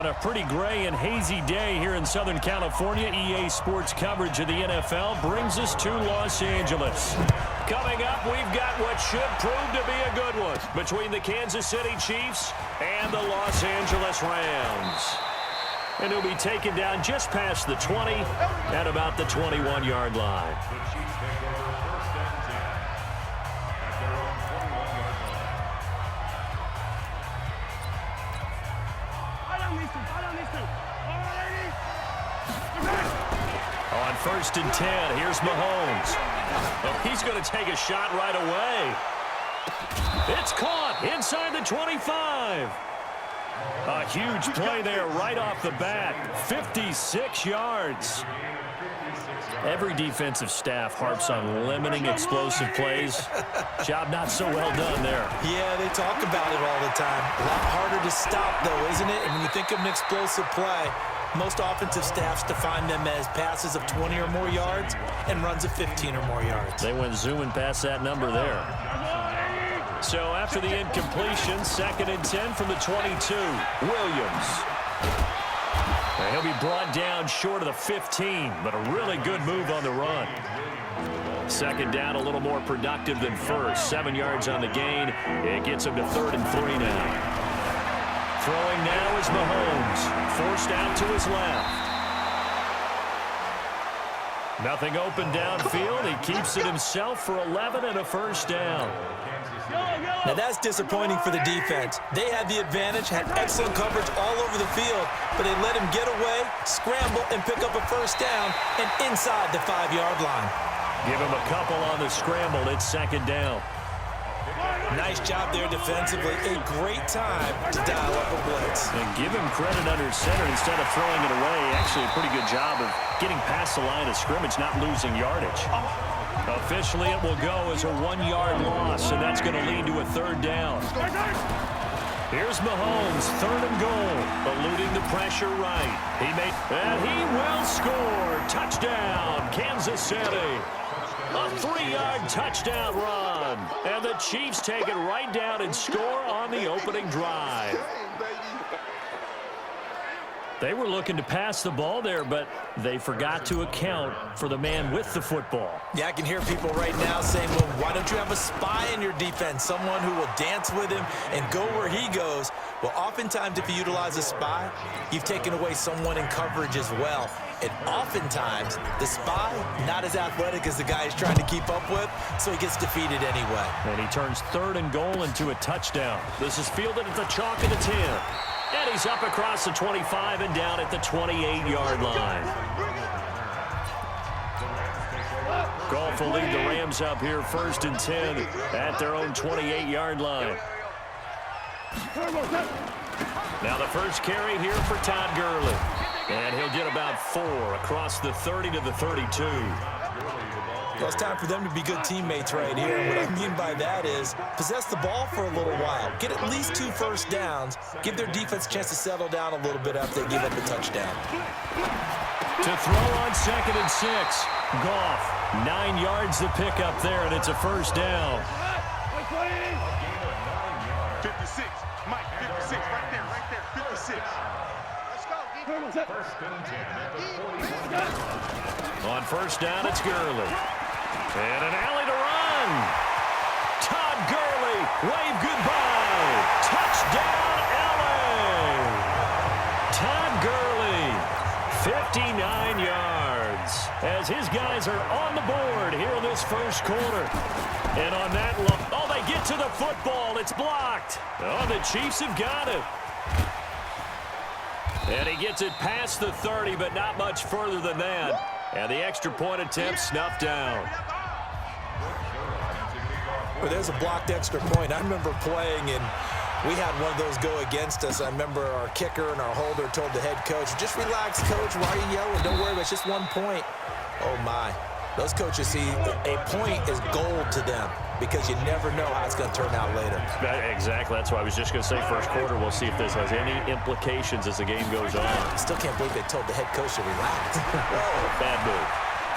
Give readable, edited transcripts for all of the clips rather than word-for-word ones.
On a pretty gray and hazy day here in Southern California, EA Sports coverage of the NFL brings us to Los Angeles. Coming up, we've got what should prove to be a good one between the Kansas City Chiefs and the Los Angeles Rams. And he'll be taken down just past the 20 at about the 21-yard line. On 1st and 10, here's Mahomes. Oh, he's going to take a shot right away. It's caught inside the 25. A huge play there right off the bat. 56 yards. Every defensive staff harps on limiting explosive plays. Job not so well done there. Yeah, they talk about it all the time. A lot harder to stop, though, isn't it? And when you think of an explosive play, most offensive staffs define them as passes of 20 or more yards and runs of 15 or more yards. They went zooming past that number there. So after the incompletion, 2nd and 10 from the 22. Williams. And he'll be brought down short of the 15, but a really good move on the run. 2nd down, a little more productive than first. 7 yards on the gain. It gets him to 3rd and 3 now. Throwing now is Mahomes. Forced out to his left. Nothing open downfield. He keeps it himself for 11 and a 1st down. Now that's disappointing for the defense. They had the advantage, had excellent coverage all over the field, but they let him get away, scramble, and pick up a 1st down and inside the 5-yard line. Give him a couple on the scramble. It's 2nd down. Nice job there defensively. A great time to dial up a blitz. And give him credit under center instead of throwing it away. Actually, a pretty good job of getting past the line of scrimmage, not losing yardage. Officially, it will go as a 1-yard loss, and that's going to lead to a 3rd down. Here's Mahomes, 3rd and goal, eluding the pressure right. And he will score. Touchdown, Kansas City. A 3-yard touchdown run. And the Chiefs take it right down and score on the opening drive. They were looking to pass the ball there, but they forgot to account for the man with the football. Yeah, I can hear people right now saying, well, why don't you have a spy in your defense, someone who will dance with him and go where he goes? Well, oftentimes if you utilize a spy, you've taken away someone in coverage as well. And oftentimes, the spy, not as athletic as the guy he's trying to keep up with, so he gets defeated anyway. And he turns 3rd and goal into a touchdown. This is fielded at the chalk of the 10. And he's up across the 25 and down at the 28-yard line. Goff will lead the Rams up here 1st and 10 at their own 28-yard line. Now the first carry here for Todd Gurley. And he'll get about 4 across the 30 to the 32. Well, it's time for them to be good teammates right here. And what I mean by that is possess the ball for a little while. Get at least 2 first downs. Give their defense a chance to settle down a little bit after they give up a touchdown. To throw on 2nd and 6. Goff, 9 yards to pick up there, and it's a 1st down. 56. Mike, 56. Right there. 56. On 1st down, it's Gurley. And an alley to run. Todd Gurley, wave goodbye. Touchdown, LA. Todd Gurley, 59 yards. As his guys are on the board here in this 1st quarter. And on that look, oh, they get to the football. It's blocked. Oh, the Chiefs have got it. And he gets it past the 30, but not much further than that. And the extra point attempt snuffed down. Well, there's a blocked extra point. I remember playing, and we had one of those go against us. I remember our kicker and our holder told the head coach, just relax, coach. Why are you yelling? Don't worry, it's just 1 point. Oh, my. Those coaches see a point is gold to them because you never know how it's going to turn out later. Exactly. That's why I was just going to say 1st quarter. We'll see if this has any implications as the game goes on. I still can't believe they told the head coach to relax. Bad move.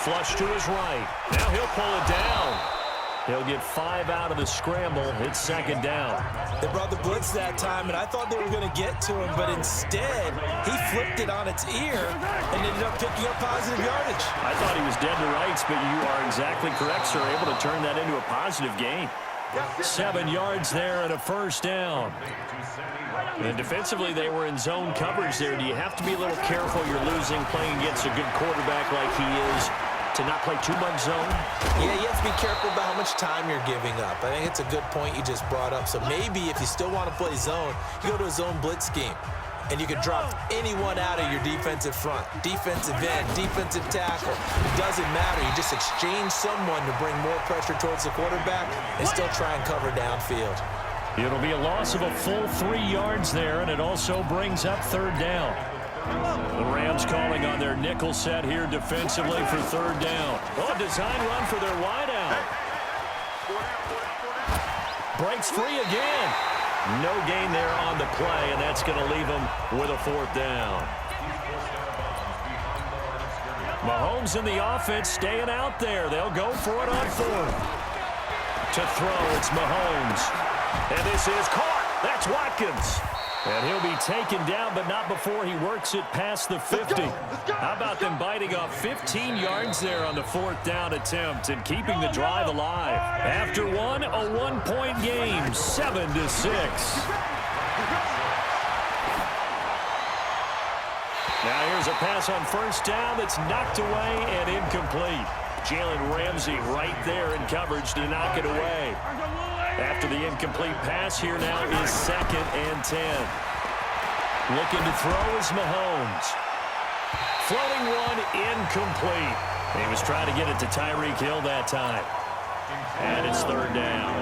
Flush to his right. Now he'll pull it down. He'll get 5 out of the scramble. It's second down. They brought the blitz that time, and I thought they were going to get to him, but instead, he flipped it on its ear and ended up picking up positive yardage. I thought he was dead to rights, but you are exactly correct, sir. Able to turn that into a positive gain. 7 yards there and a first down. And defensively, they were in zone coverage there. Do you have to be a little careful? You're losing playing against a good quarterback like he is to not play too much zone? Yeah, you have to be careful about how much time you're giving up. I think it's a good point you just brought up. So maybe if you still want to play zone, you go to a zone blitz scheme. And you can drop anyone out of your defensive front. Defensive end, defensive tackle. It doesn't matter. You just exchange someone to bring more pressure towards the quarterback and still try and cover downfield. It'll be a loss of a full 3 yards there, and it also brings up third down. The Rams calling on their nickel set here defensively for third down. Oh, design run for their wideout. Breaks free again. No gain there on the play, and that's going to leave them with a fourth down. Mahomes in the offense staying out there. They'll go for it on fourth. To throw, it's Mahomes. And this is caught. That's Watkins. And he'll be taken down, but not before he works it past the 50. How about them biting off 15 yards there on the fourth down attempt and keeping the drive alive? After one, a 1-point game, 7-6. Now here's a pass on first down that's knocked away and incomplete. Jalen Ramsey right there in coverage to knock it away. After the incomplete pass, here now is 2nd and 10. Looking to throw is Mahomes. Floating one, incomplete. He was trying to get it to Tyreek Hill that time. And it's third down.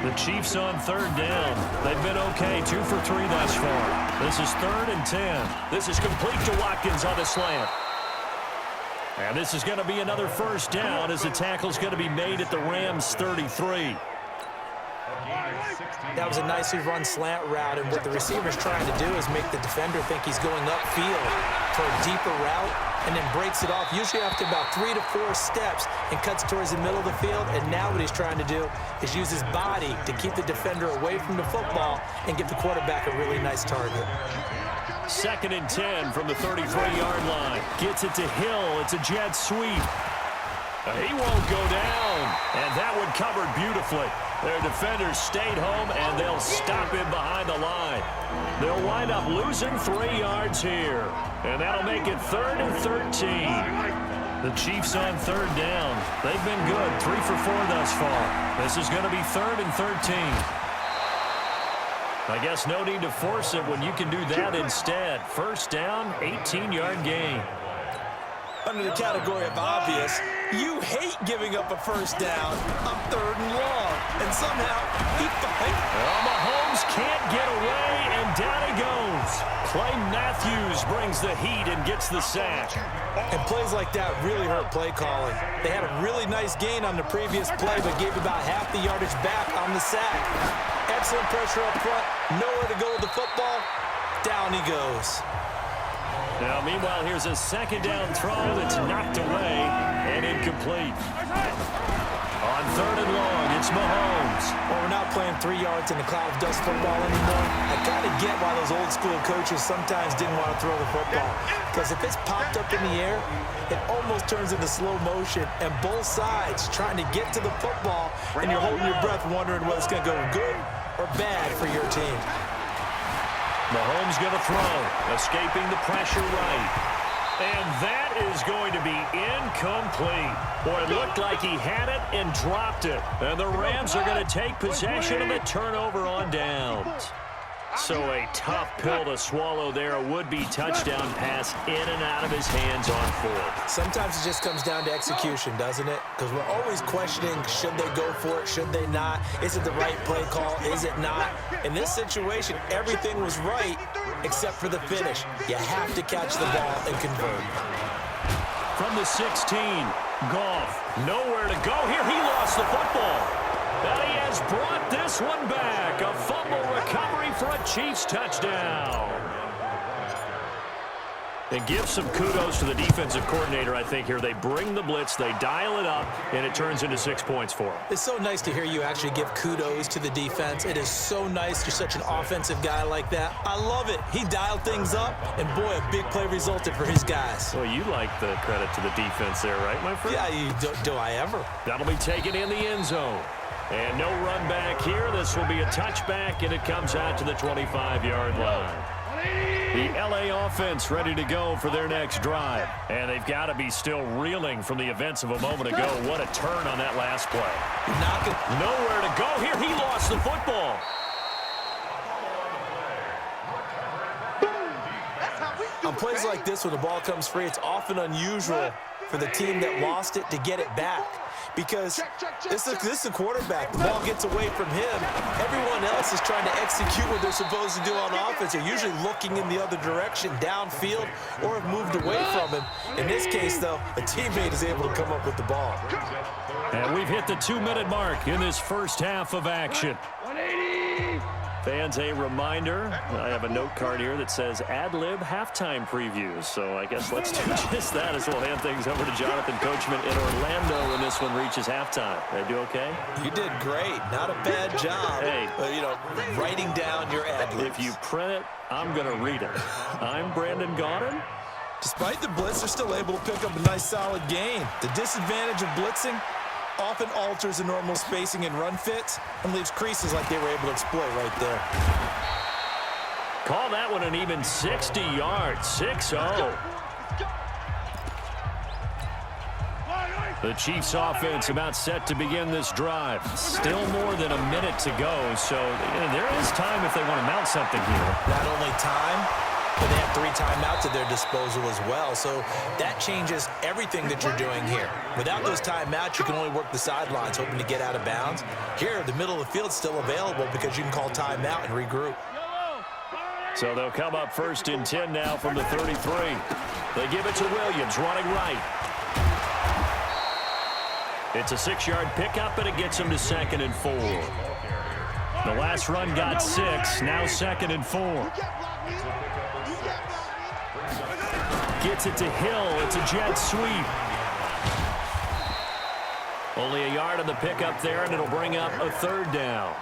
The Chiefs on third down. They've been okay, 2 for 3 thus far. This is 3rd and 10. This is complete to Watkins on the slant. And this is going to be another first down as the tackle's going to be made at the Rams' 33. That was a nicely run slant route, and what the receiver's trying to do is make the defender think he's going upfield for a deeper route and then breaks it off, usually after about 3 to 4 steps, and cuts towards the middle of the field. And now what he's trying to do is use his body to keep the defender away from the football and give the quarterback a really nice target. 2nd and 10 from the 33-yard line. Gets it to Hill. It's a jet sweep. He won't go down, and that one covered beautifully. Their defenders stayed home, and they'll stop him behind the line. They'll wind up losing 3 yards here, and that'll make it 3rd and 13. The Chiefs on third down. They've been good, 3 for 4 thus far. This is going to be 3rd and 13. I guess no need to force it when you can do that instead. First down, 18-yard gain. Under the category of obvious, you hate giving up a first down on 3rd and long. And somehow, he finds... Well, Mahomes can't get away, and down he goes. Clay Matthews brings the heat and gets the sack. And plays like that really hurt play calling. They had a really nice gain on the previous play, but gave about half the yardage back on the sack. Excellent pressure up front, nowhere to go with the football. Down he goes. Now, meanwhile, here's a 2nd down throw that's knocked away and incomplete. On 3rd and long, it's Mahomes. Well, we're not playing 3 yards in the cloud of dust football anymore. I kind of get why those old school coaches sometimes didn't want to throw the football. Because if it's popped up in the air, it almost turns into slow motion, and both sides trying to get to the football, and you're holding your breath wondering whether it's going to go good or bad for your team. Mahomes going to throw, escaping the pressure right. And that is going to be incomplete. Boy, it looked like he had it and dropped it. And the Rams are going to take possession of the turnover on downs. So a tough pill to swallow there. A would-be touchdown pass in and out of his hands on 4th. Sometimes it just comes down to execution, doesn't it? Because we're always questioning, should they go for it, should they not? Is it the right play call, is it not? In this situation, everything was right except for the finish. You have to catch the ball and convert. From the 16, Goff, nowhere to go here. He lost the football. And he has brought this one back. A fumble recovery for a Chiefs touchdown. And give some kudos to the defensive coordinator, I think, here. They bring the blitz, they dial it up, and it turns into 6 points for them. It's so nice to hear you actually give kudos to the defense. It is so nice. You're such an offensive guy like that. I love it. He dialed things up, and boy, a big play resulted for his guys. Well, you like the credit to the defense there, right, my friend? Yeah, do I ever? That'll be taken in the end zone. And no run back here. This will be a touchback, and it comes out to the 25-yard line. The LA offense ready to go for their next drive. And they've got to be still reeling from the events of a moment ago. What a turn on that last play. Nowhere to go here. He lost the football. On plays like this, when the ball comes free, it's often unusual for the team that lost it to get it back. Because this is the quarterback. The ball gets away from him. Everyone else is trying to execute what they're supposed to do on offense. They're usually looking in the other direction, downfield, or have moved away from him. In this case, though, a teammate is able to come up with the ball. And we've hit the 2-minute mark in this first half of action. 180. Fans, a reminder, I have a note card here that says ad-lib halftime previews. So I guess let's do just that as we'll hand things over to Jonathan Coachman in Orlando when this one reaches halftime. Did I do okay? You did great. Not a bad job. Hey. Writing down your ad-libs. If you print it, I'm going to read it. I'm Brandon Gaudin. Despite the blitz, they're still able to pick up a nice solid gain. The disadvantage of blitzing often alters the normal spacing and run fits and leaves creases like they were able to exploit right there. Call that one an even 60 yards, 6-0. The Chiefs offense about set to begin this drive. Still more than a minute to go, so there is time if they want to mount something here. Not only time, but they have 3 timeouts at their disposal as well. So that changes everything that you're doing here. Without those timeouts, you can only work the sidelines, hoping to get out of bounds. Here, the middle of the field's still available because you can call timeout and regroup. So they'll come up 1st and 10 now from the 33. They give it to Williams, running right. It's a 6-yard pickup, and it gets him to 2nd and 4. The last run got 6, now 2nd and 4. Gets it to Hill. It's a jet sweep. Only a yard on the pickup there, and it'll bring up a 3rd down.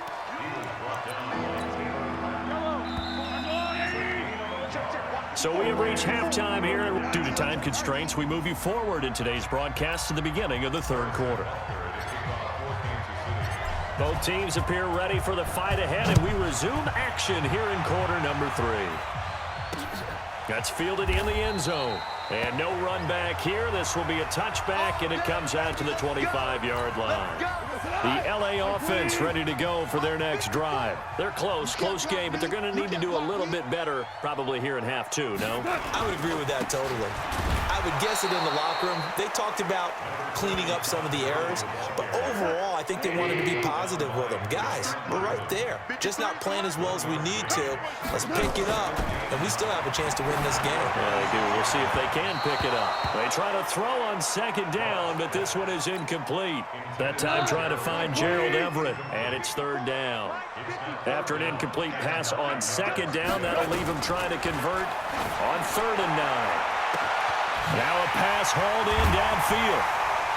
So we have reached halftime here. Due to time constraints, we move you forward in today's broadcast to the beginning of the 3rd quarter. Both teams appear ready for the fight ahead, and we resume action here in quarter number 3. That's fielded in the end zone. And no run back here. This will be a touchback, and it comes out to the 25-yard line. The LA offense ready to go for their next drive. They're close game, but they're going to need to do a little bit better probably here in half 2, no? I would agree with that totally. I would guess it in the locker room. They talked about cleaning up some of the errors, but overall, I think they wanted to be positive with them. Guys, we're right there. Just not playing as well as we need to. Let's pick it up, and we still have a chance to win this game. Yeah, they do. We'll see if they can pick it up. They try to throw on 2nd down, but this one is incomplete. That time trying to find Gerald Everett, and it's 3rd down. After an incomplete pass on 2nd down, that'll leave him trying to convert on 3rd and 9. Now a pass hauled in downfield.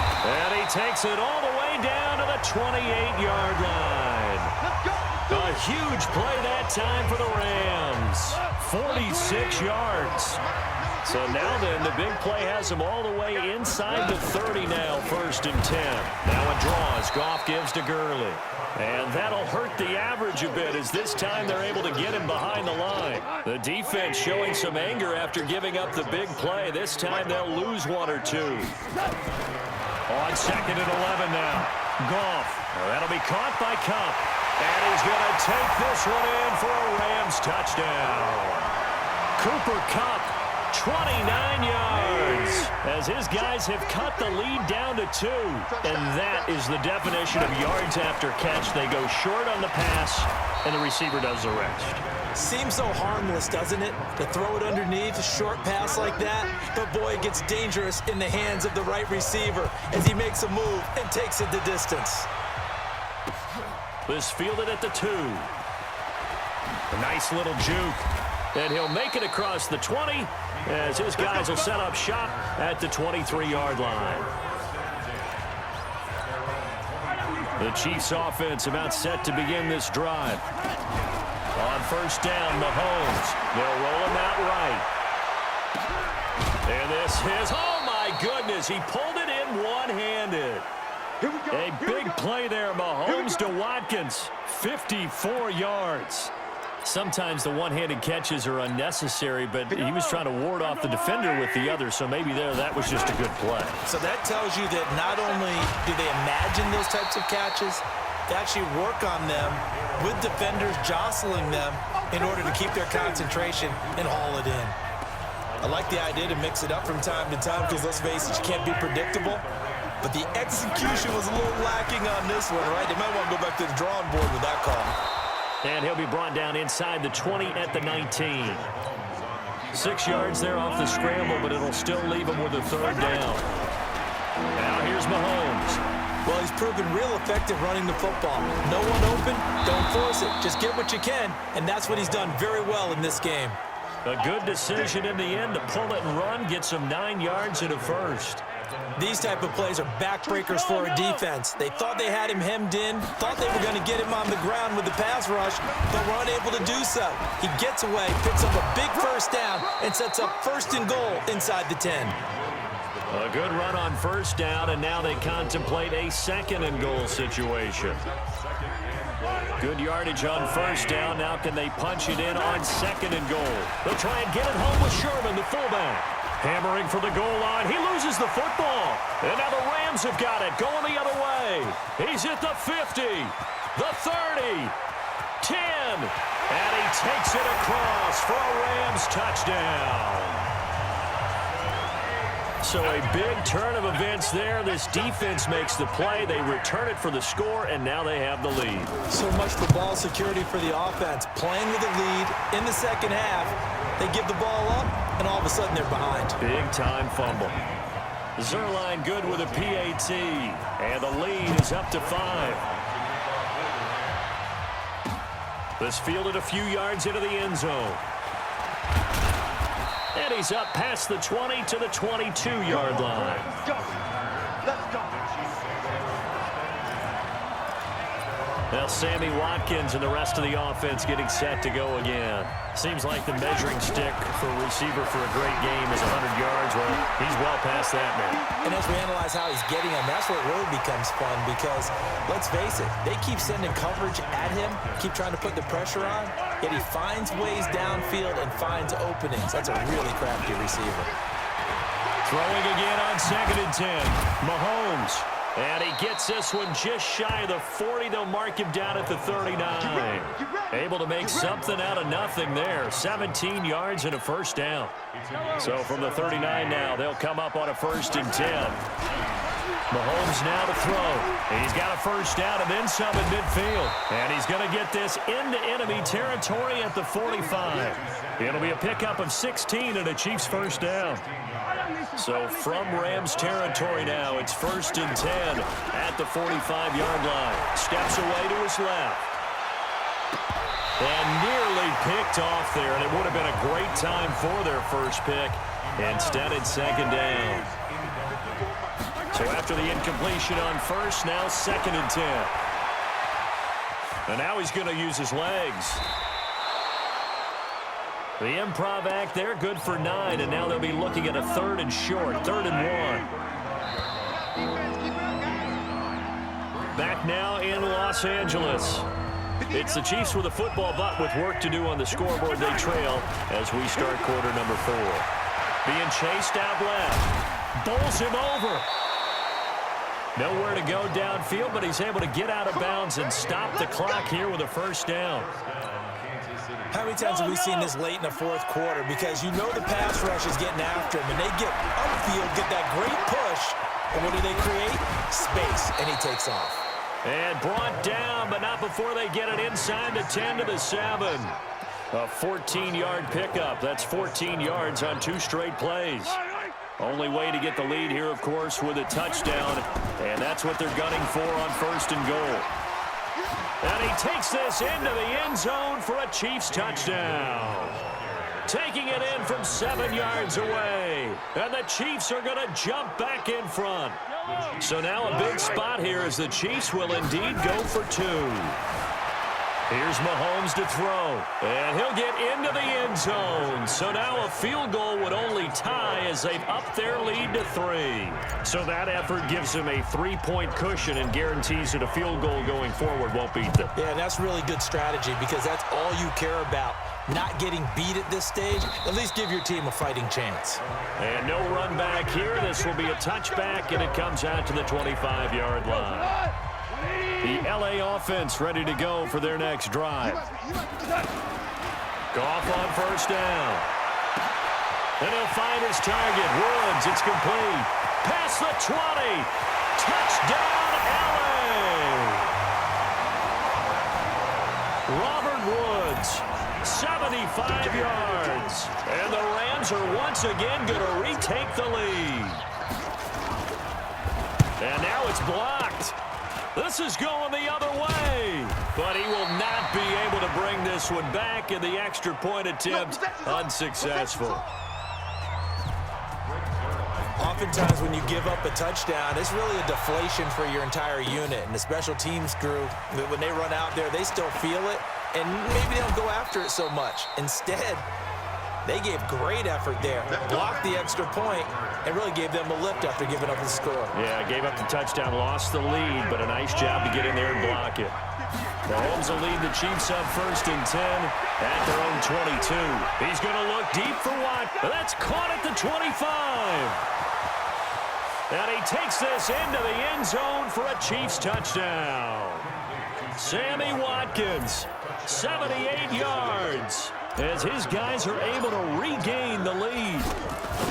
And he takes it all the way down to the 28-yard line. A huge play that time for the Rams. 46 yards. So now then, the big play has him all the way inside the 30 now, 1st and 10. Now a draw as Goff gives to Gurley. And that'll hurt the average a bit as this time they're able to get him behind the line. The defense showing some anger after giving up the big play. This time they'll lose 1 or 2. On 2nd and 11 now. Goff. That'll be caught by Kupp. And he's going to take this one in for a Rams touchdown. Cooper Kupp, 29 yards, as his guys have cut the lead down to 2. And that is the definition of yards after catch. They go short on the pass, and the receiver does the rest. Seems so harmless, doesn't it, to throw it underneath a short pass like that? But boy, it gets dangerous in the hands of the right receiver as he makes a move and takes it the distance. This fielded at the 2. A nice little juke. And he'll make it across the 20 as his guys will set up shop at the 23-yard line. The Chiefs offense about set to begin this drive. On first down, Mahomes. They'll roll him out right. And this is, oh my goodness, he pulled it in one-handed. A big play there, Mahomes to Watkins, 54 yards. Sometimes the one-handed catches are unnecessary, but he was trying to ward off the defender with the other, so maybe that was just a good play. So that tells you that not only do they imagine those types of catches, they actually work on them with defenders jostling them in order to keep their concentration and haul it in. I like the idea to mix it up from time to time because, let's face it, you can't be predictable. But the execution was a little lacking on this one, right? They might want to go back to the drawing board with that call. And he'll be brought down inside the 20 at the 19. 6 yards there off the scramble, but it'll still leave him with a third down. Now here's Mahomes. Well, he's proven real effective running the football. No one open, don't force it. Just get what you can, and that's what he's done very well in this game. A good decision in the end to pull it and run, gets him 9 yards and a first. These type of plays are backbreakers for a defense. They thought they had him hemmed in, thought they were going to get him on the ground with the pass rush, but were unable to do so. He gets away, picks up a big first down, and sets up first and goal inside the 10. A good run on first down, and now they contemplate a second and goal situation. Good yardage on first down. Now can they punch it in on second and goal? They'll try and get it home with Sherman, the fullback. Hammering for the goal line. He loses the football. And now the Rams have got it, going the other way. He's at the 50, the 30, 10, and he takes it across for a Rams touchdown. So a big turn of events there. This defense makes the play. They return it for the score, and now they have the lead. So much for ball security for the offense. Playing with a lead in the second half. They give the ball up, and all of a sudden they're behind. Big-time fumble. Zerline good with a PAT, and the lead is up to 5. This fielded a few yards into the end zone. And he's up past the 20 to the 22-yard line. Let's go. Now Sammy Watkins and the rest of the offense getting set to go again. Seems like the measuring stick for a receiver for a great game is 100 yards. Well, he's well past that now. And as we analyze how he's getting them, that's where it really becomes fun because, let's face it, they keep sending coverage at him, keep trying to put the pressure on, yet he finds ways downfield and finds openings. That's a really crafty receiver. Throwing again on second and 10. Mahomes. And he gets this one just shy of the 40. They'll mark him down at the 39. Able to make something out of nothing there. 17 yards and a first down. So from the 39 now, they'll come up on a first and 10. Mahomes now to throw. He's got a first down and then some in midfield. And he's going to get this into enemy territory at the 45. It'll be a pickup of 16 and a Chiefs first down. So from Rams territory now, it's first and 10 at the 45-yard line. Steps away to his left. And nearly picked off there, and it would have been a great time for their first pick. Instead, it's second down. So after the incompletion on first, now second and 10. And now he's going to use his legs. The improv act there, good for 9, and now they'll be looking at a third and short, 3rd and 1. Back now in Los Angeles. It's the Chiefs with a football, but with work to do on the scoreboard, they trail as we start quarter number 4. Being chased out left. Bowls him over. Nowhere to go downfield, but he's able to get out of bounds and stop the clock here with a first down. How many times have we seen this late in the fourth quarter? Because you know the pass rush is getting after him, and they get upfield, get that great push, and what do they create? Space, and he takes off. And brought down, but not before they get it inside the 10 to the 7. A 14-yard pickup. That's 14 yards on 2 straight plays. Only way to get the lead here, of course, with a touchdown, and that's what they're gunning for on first and goal. And he takes this into the end zone for a Chiefs touchdown. taking it in from 7 yards away. And the Chiefs are going to jump back in front. So now a big spot here as the Chiefs will indeed go for 2. Here's Mahomes to throw, and he'll get into the end zone. So now a field goal would only tie as they've upped their lead to 3. So that effort gives them a 3-point cushion and guarantees that a field goal going forward won't beat them. Yeah, and that's really good strategy because that's all you care about. Not getting beat at this stage, at least give your team a fighting chance. And no run back here. This will be a touchback, and it comes out to the 25-yard line. The LA offense ready to go for their next drive. Goff on first down. And he'll find his target. Woods, it's complete. Past the 20. Touchdown, LA. Robert Woods, 75 yards. And the Rams are once again going to retake the lead. And now it's blocked. This is going the other way, but he will not be able to bring this one back, and the extra point attempt unsuccessful. Oftentimes when you give up a touchdown, it's really a deflation for your entire unit, and the special teams crew, when they run out there, they still feel it, and maybe they don't go after it so much. Instead, they gave great effort there, blocked the extra point, and really gave them a lift after giving up the score. Yeah, gave up the touchdown, lost the lead, but a nice job to get in there and block it. Mahomes will lead the Chiefs up 1st and 10 at their own 22. He's going to look deep for Watt. That's caught at the 25. And he takes this into the end zone for a Chiefs touchdown. Sammy Watkins, 78 yards. As his guys are able to regain the lead.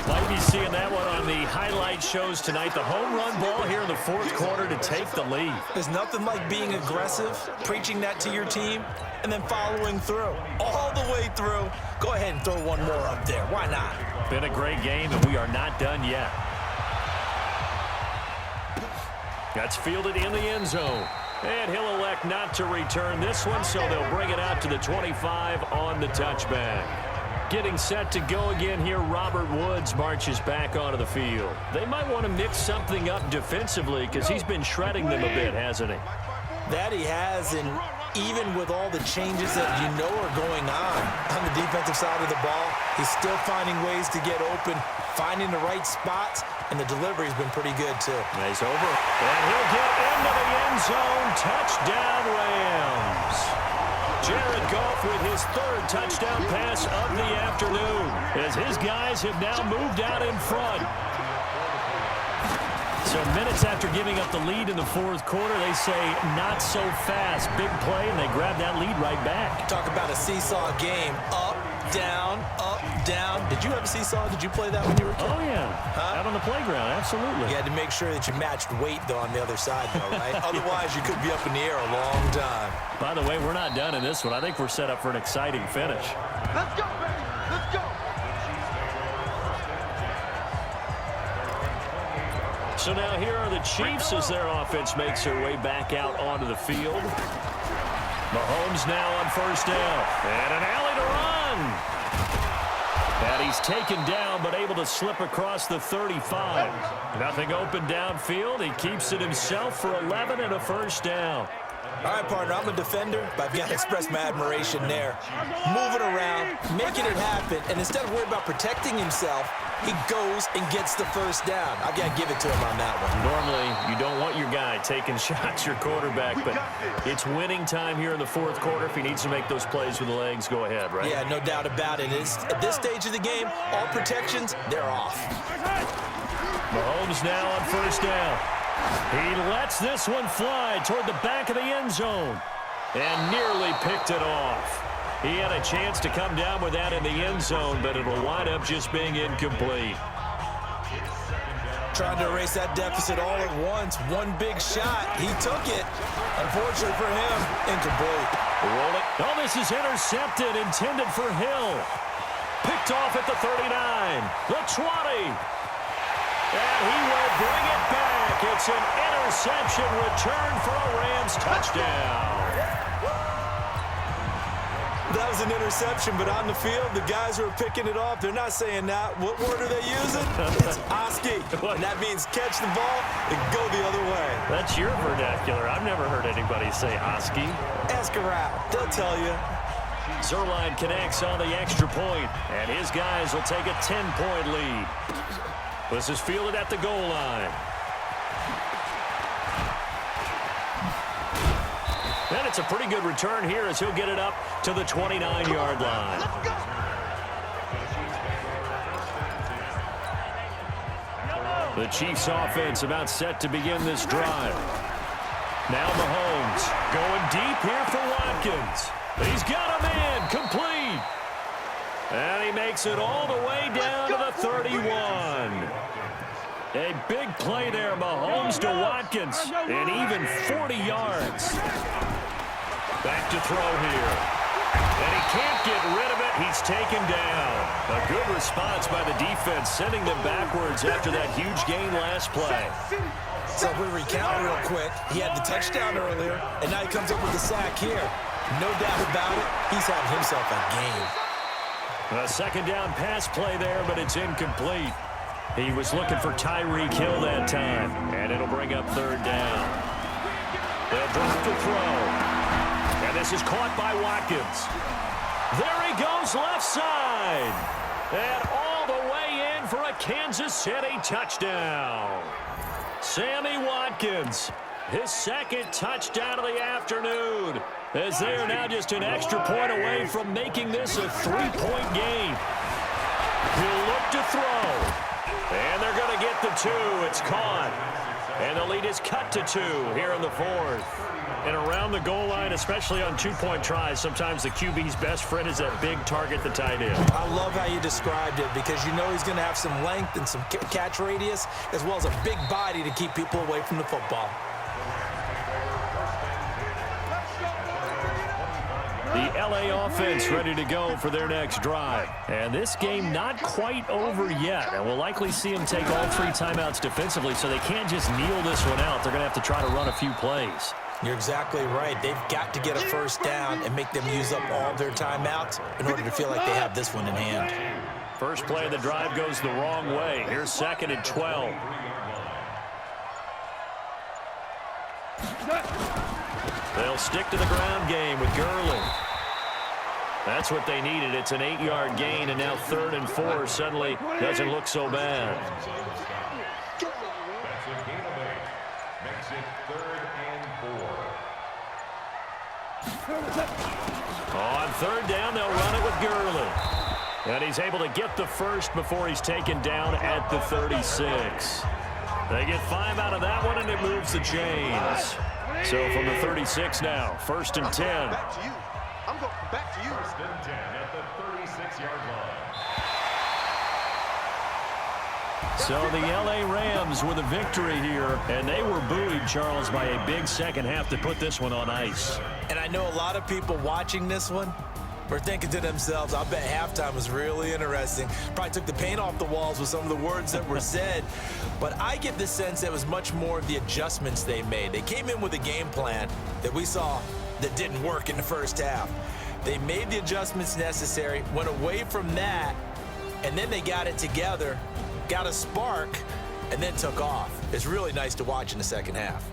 Might be seeing that one on the highlight shows tonight. The home run ball here in the 4th quarter to take the lead. There's nothing like being aggressive, preaching that to your team, and then following through. All the way through. Go ahead and throw one more up there. Why not? Been a great game, and we are not done yet. That's fielded in the end zone. And he'll elect not to return this one, so they'll bring it out to the 25 on the touchback. Getting set to go again here, Robert Woods marches back onto the field. They might want to mix something up defensively because he's been shredding them a bit, hasn't he? That he has, and even with all the changes that you know are going on the defensive side of the ball, he's still finding ways to get open, finding the right spots, and the delivery's been pretty good, too. He's over, and he'll get into the end zone. Touchdown, Rams. Jared Goff with his 3rd touchdown pass of the afternoon as his guys have now moved out in front. So minutes after giving up the lead in the 4th quarter, they say not so fast. Big play, and they grab that lead right back. Talk about a seesaw game. Up, down, up, down. Did you have a seesaw? Did you play that when you were a kid? Oh, yeah. Out on the playground, absolutely. You had to make sure that you matched weight, though, on the other side, though, right? Otherwise, you could be up in the air a long time. By the way, we're not done in this one. I think we're set up for an exciting finish. Let's go, baby. Let's go. So now here are the Chiefs as their offense makes their way back out onto the field. Mahomes now on first down. And an alley to run. And he's taken down but able to slip across the 35. Nothing open downfield. He keeps it himself for 11 and a first down. All right, partner, I'm a defender, but I've got to express my admiration there. Moving around, making it happen, and instead of worrying about protecting himself, he goes and gets the first down. I've got to give it to him on that one. Normally, you don't want your guy taking shots, your quarterback, but it's winning time here in the 4th quarter. If he needs to make those plays with the legs, go ahead, right? Yeah, no doubt about it. At this stage of the game, all protections, they're off. Mahomes now on first down. He lets this one fly toward the back of the end zone and nearly picked it off. He had a chance to come down with that in the end zone, but it'll wind up just being incomplete. Trying to erase that deficit all at once. One big shot. He took it. Unfortunately for him, incomplete. Roll it. Oh, this is intercepted, intended for Hill. Picked off at the 39. The 20. And he will bring it back. It's an interception return for a Rams touchdown. That was an interception, but on the field, the guys who are picking it off, they're not saying that. What word are they using? It's Oski, and that means catch the ball and go the other way. That's your vernacular. I've never heard anybody say Oski. Ask around. They'll tell you. Zerline connects on the extra point, and his guys will take a 10-point lead. This is fielded at the goal line. And it's a pretty good return here as he'll get it up to the 29-yard line. The Chiefs offense about set to begin this drive. Now Mahomes going deep here for Watkins. He's got a man complete. And he makes it all the way down to the 31. A big play there, Mahomes to Watkins, and even 40 yards. Back to throw here. And he can't get rid of it. He's taken down. A good response by the defense, sending them backwards after that huge gain last play. So if we recount real quick, he had the touchdown earlier, and now he comes up with the sack here. No doubt about it, he's having himself a game. A second down pass play there, but it's incomplete. He was looking for Tyreek Hill that time, and it'll bring up third down. They'll drop the throw. And this is caught by Watkins. There he goes left side. And all the way in for a Kansas City touchdown. Sammy Watkins, his second touchdown of the afternoon, as they are now just an extra point away from making this a 3-point game. He'll look to throw. And they're going to get the 2. It's caught. And the lead is cut to 2 here in the fourth. And around the goal line, especially on 2-point tries, sometimes the QB's best friend is that big target, the tight end. I love how you described it because you know he's going to have some length and some catch radius as well as a big body to keep people away from the football. The LA offense ready to go for their next drive. And this game not quite over yet. And we'll likely see them take all 3 timeouts defensively, so they can't just kneel this one out. They're going to have to try to run a few plays. You're exactly right. They've got to get a first down and make them use up all their timeouts in order to feel like they have this one in hand. First play of the drive goes the wrong way. Here's 2nd and 12. They'll stick to the ground game with Gurley. That's what they needed. It's an 8-yard gain, and now 3rd and 4 suddenly doesn't look so bad. On 3rd down, they'll run it with Gurley. And he's able to get the first before he's taken down at the 36. They get 5 out of that one, and it moves the chains. So from the 36 now, 1st and 10. Back to you. I'm going back to you. 1st and 10 at the 36-yard line. So the LA Rams with a victory here, and they were buoyed, Charles, by a big second half to put this one on ice. And I know a lot of people watching this one were thinking to themselves, I bet halftime was really interesting. Probably took the paint off the walls with some of the words that were said. But I get the sense that it was much more of the adjustments they made. They came in with a game plan that we saw that didn't work in the first half. They made the adjustments necessary, went away from that, and then they got it together, got a spark, and then took off. It's really nice to watch in the second half.